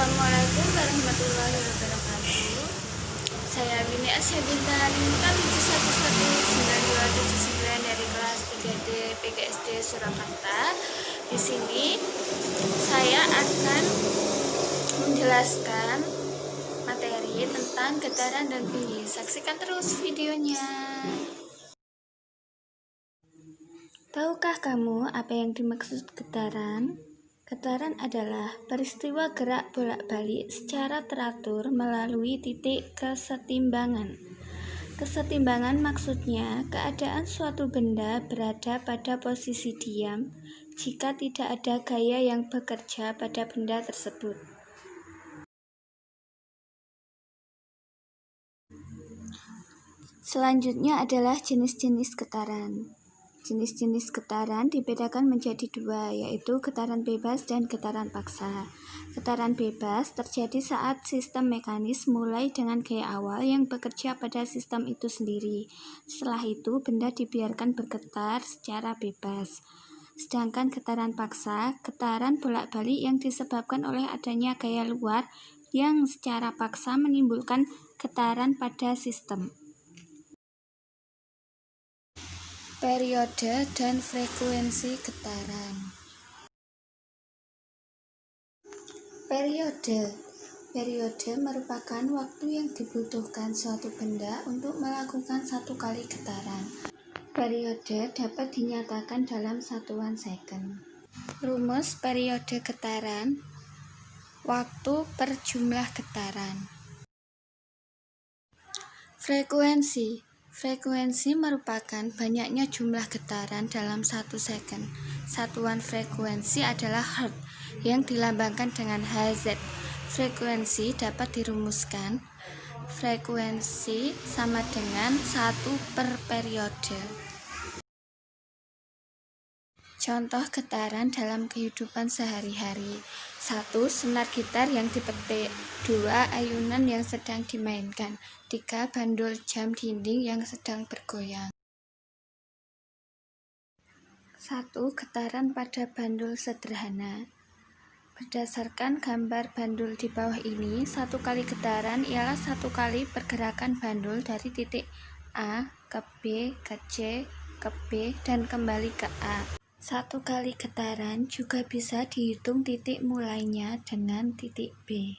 Assalamualaikum warahmatullahi wabarakatuh. Saya Bini Asya Bintang Kami 11929 dari kelas 3D PGSD Surakarta. Di sini saya akan menjelaskan materi tentang getaran dan bunyi. Saksikan terus videonya. Tahukah kamu apa yang dimaksud getaran? Getaran adalah peristiwa gerak bolak-balik secara teratur melalui titik kesetimbangan. Kesetimbangan maksudnya keadaan suatu benda berada pada posisi diam jika tidak ada gaya yang bekerja pada benda tersebut. Selanjutnya adalah jenis-jenis getaran. Jenis-jenis getaran dibedakan menjadi dua, yaitu getaran bebas dan getaran paksa. Getaran bebas terjadi saat sistem mekanis mulai dengan gaya awal yang bekerja pada sistem itu sendiri. Setelah itu, benda dibiarkan bergetar secara bebas. Sedangkan getaran paksa, getaran bolak-balik yang disebabkan oleh adanya gaya luar yang secara paksa menimbulkan getaran pada sistem. Periode dan frekuensi getaran. Periode merupakan waktu yang dibutuhkan suatu benda untuk melakukan satu kali getaran. Periode dapat dinyatakan dalam satuan second. Rumus periode getaran: waktu per jumlah getaran. Frekuensi merupakan banyaknya jumlah getaran dalam 1 second. Satuan frekuensi adalah Hertz yang dilambangkan dengan Hz. Frekuensi dapat dirumuskan frekuensi sama dengan 1 per periode. Contoh getaran dalam kehidupan sehari-hari: 1. Senar gitar yang dipetik. 2. Ayunan yang sedang dimainkan. 3. Bandul jam dinding yang sedang bergoyang. 1. Getaran pada bandul sederhana. Berdasarkan gambar bandul di bawah ini, satu kali getaran ialah satu kali pergerakan bandul dari titik A ke B ke C ke B dan kembali ke A. Satu kali getaran juga bisa dihitung titik mulainya dengan titik B.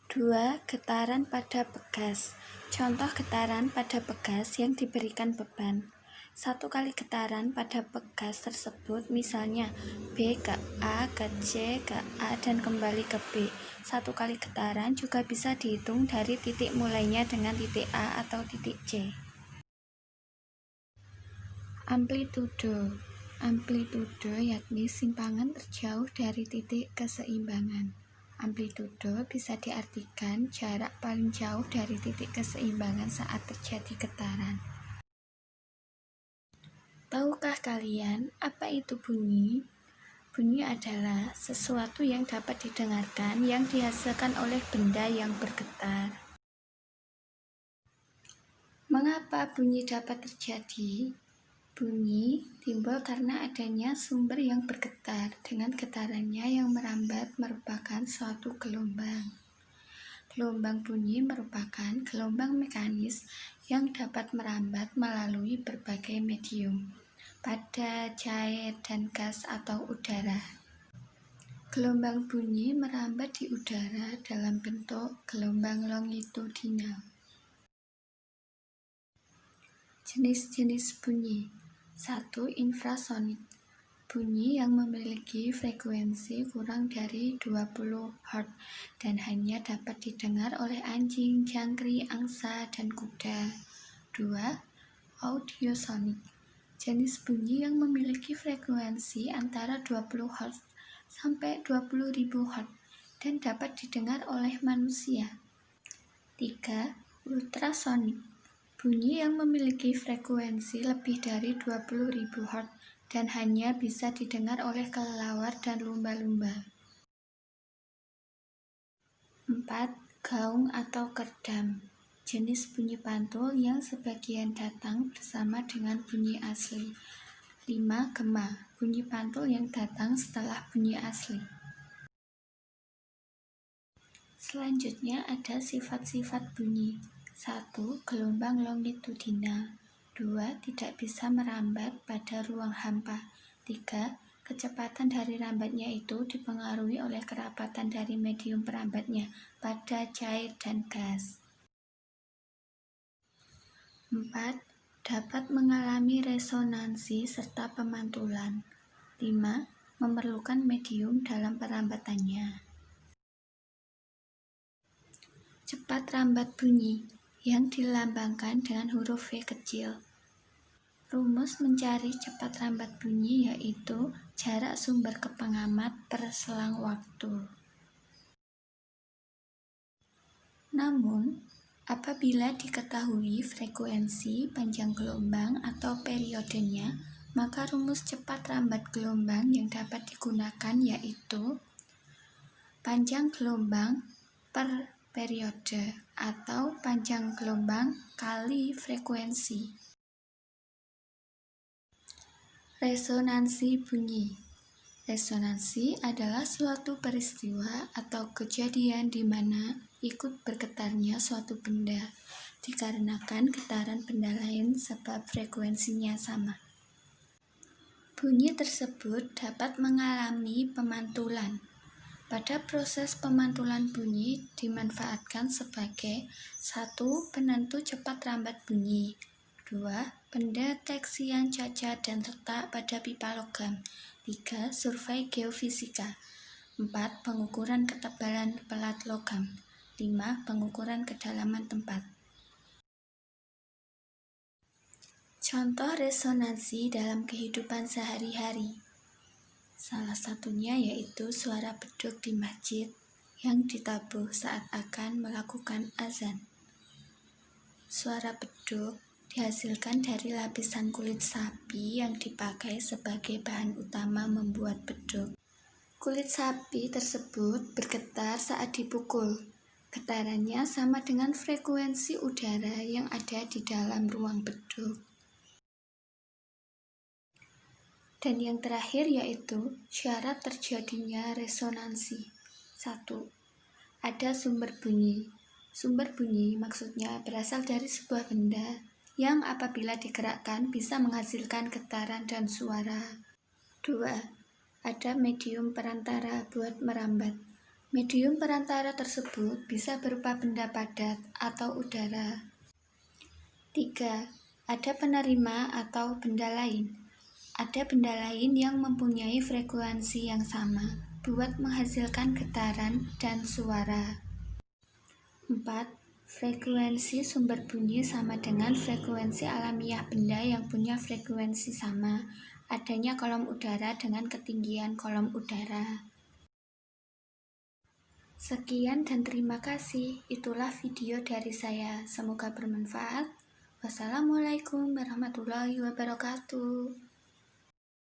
2. Getaran pada pegas. Contoh getaran pada pegas yang diberikan beban. Satu kali getaran pada pegas tersebut, misalnya B ke A ke C ke A dan kembali ke B. Satu kali getaran juga bisa dihitung dari titik mulainya dengan titik A atau titik C. Amplitudo yakni simpangan terjauh dari titik keseimbangan. Amplitudo bisa diartikan jarak paling jauh dari titik keseimbangan saat terjadi getaran. Tahukah kalian apa itu bunyi? Bunyi adalah sesuatu yang dapat didengarkan yang dihasilkan oleh benda yang bergetar. Mengapa bunyi dapat terjadi? Bunyi timbul karena adanya sumber yang bergetar dengan getarannya yang merambat merupakan suatu gelombang. Gelombang bunyi merupakan gelombang mekanis yang dapat merambat melalui berbagai medium, pada cair dan gas atau udara. Gelombang bunyi merambat di udara dalam bentuk gelombang longitudinal. Jenis-jenis bunyi. 1. Infrasonik. Bunyi yang memiliki frekuensi kurang dari 20 Hz dan hanya dapat didengar oleh anjing, jangkrik, angsa, dan kuda. 2. Audiosonik. Jenis bunyi yang memiliki frekuensi antara 20 Hz sampai 20.000 Hz dan dapat didengar oleh manusia. 3. Ultrasonik. Bunyi yang memiliki frekuensi lebih dari 20.000 Hz dan hanya bisa didengar oleh kelelawar dan lumba-lumba. 4. Gaung atau kerdam. Jenis bunyi pantul yang sebagian datang bersama dengan bunyi asli. 5. Gema. Bunyi pantul yang datang setelah bunyi asli. Selanjutnya ada sifat-sifat bunyi. 1. Gelombang longitudinal. 2. Tidak bisa merambat pada ruang hampa. 3. Kecepatan dari rambatnya itu dipengaruhi oleh kerapatan dari medium perambatnya pada cair dan gas. 4. Dapat mengalami resonansi serta pemantulan. 5. Memerlukan medium dalam perambatannya. Cepat rambat bunyi yang dilambangkan dengan huruf V kecil. Rumus mencari cepat rambat bunyi yaitu jarak sumber ke pengamat per selang waktu. Namun, apabila diketahui frekuensi, panjang gelombang, atau periodenya, maka rumus cepat rambat gelombang yang dapat digunakan yaitu panjang gelombang per periode atau panjang gelombang kali frekuensi. Resonansi bunyi. Resonansi adalah suatu peristiwa atau kejadian di mana ikut bergetarnya suatu benda dikarenakan getaran benda lain sebab frekuensinya sama. Bunyi tersebut dapat mengalami pemantulan. Pada proses pemantulan bunyi dimanfaatkan sebagai 1. Penentu cepat rambat bunyi. 2. Pendeteksian cacat dan retak pada pipa logam. 3. Survei geofisika. 4. Pengukuran ketebalan pelat logam. 5. Pengukuran kedalaman tempat. Contoh resonansi dalam kehidupan sehari-hari. Salah satunya yaitu suara beduk di masjid yang ditabuh saat akan melakukan azan. Suara beduk dihasilkan dari lapisan kulit sapi yang dipakai sebagai bahan utama membuat beduk. Kulit sapi tersebut bergetar saat dipukul. Getarannya sama dengan frekuensi udara yang ada di dalam ruang beduk. Dan yang terakhir yaitu syarat terjadinya resonansi. 1. Ada sumber bunyi. Sumber bunyi maksudnya berasal dari sebuah benda yang apabila digerakkan bisa menghasilkan getaran dan suara. 2. Ada medium perantara buat merambat. Medium perantara tersebut bisa berupa benda padat atau udara. 3. Ada penerima atau benda lain. Ada benda lain yang mempunyai frekuensi yang sama buat menghasilkan getaran dan suara. 4. Frekuensi sumber bunyi sama dengan frekuensi alamiah benda yang punya frekuensi sama. Adanya kolom udara dengan ketinggian kolom udara. Sekian dan terima kasih. Itulah video dari saya. Semoga bermanfaat. Wassalamualaikum warahmatullahi wabarakatuh.